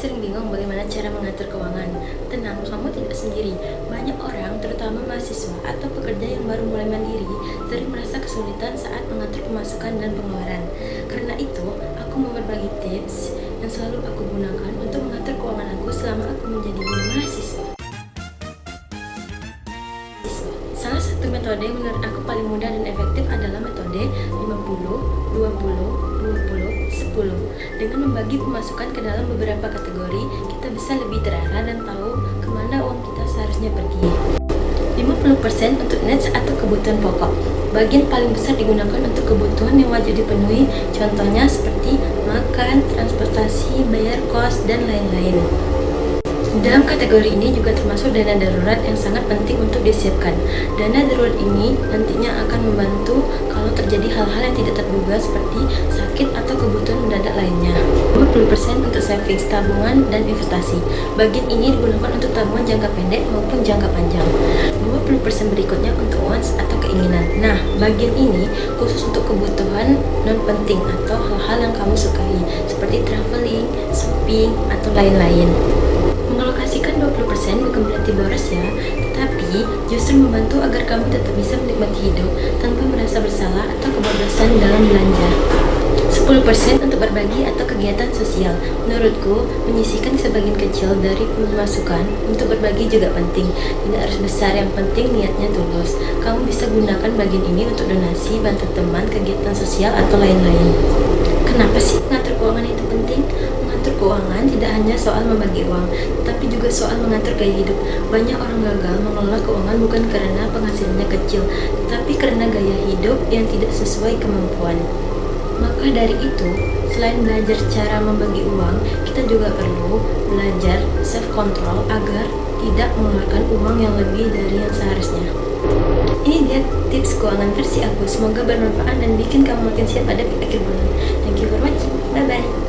sering bingung bagaimana cara mengatur keuangan. Tenang, kamu tidak sendiri. Banyak orang, terutama mahasiswa atau pekerja yang baru mulai mandiri, sering merasa kesulitan saat mengatur pemasukan dan pengeluaran. Karena itu, aku mau berbagi tips yang selalu aku gunakan untuk mengatur keuangan aku selama aku menjadi mahasiswa. Salah satu metode yang menurut aku paling mudah dan efektif adalah metode 50, 20, 20, 10. Dengan membagi pemasukan ke dalam beberapa kategori, kita bisa lebih terarah dan tahu kemana uang kita seharusnya pergi. 50% untuk needs atau kebutuhan pokok. Bagian paling besar digunakan untuk kebutuhan yang wajib dipenuhi, contohnya seperti makan, transportasi, bayar kos, dan lain-lain. Dalam kategori ini juga termasuk dana darurat yang sangat penting untuk disiapkan. Dana darurat ini nantinya akan membantu kalau terjadi hal-hal yang tidak terduga seperti sakit atau kebutuhan mendadak lainnya. 50% untuk savings, tabungan, dan investasi. Bagian ini digunakan untuk tabungan jangka pendek maupun jangka panjang. 20% berikutnya untuk wants atau keinginan. Nah, bagian ini khusus untuk kebutuhan non-penting atau hal-hal yang kamu sukai seperti traveling, shopping, atau lain-lain. Mengalokasikan 20% bukan berarti boros ya, tetapi justru membantu agar kamu tetap bisa menikmati hidup tanpa merasa bersalah atau kebablasan dalam belanja. 10% untuk berbagi atau kegiatan sosial. Menurutku, menyisihkan sebagian kecil dari pemasukan untuk berbagi juga penting. Tidak harus besar, yang penting niatnya tulus. Kamu bisa gunakan bagian ini untuk donasi, bantu teman, kegiatan sosial, atau lain-lain. Kenapa sih mengatur keuangan itu penting? Mengatur keuangan tidak hanya soal membagi uang, tapi juga soal mengatur gaya hidup. Banyak orang gagal mengelola keuangan bukan karena penghasilannya kecil, tetapi karena gaya hidup yang tidak sesuai kemampuan. Maka dari itu, selain belajar cara membagi uang, kita juga perlu belajar self-control agar tidak mengeluarkan uang yang lebih dari yang seharusnya. Ini dia tips keuangan versi aku. Semoga bermanfaat dan bikin kamu makin siap pada akhir bulan. Thank you for watching. Bye-bye.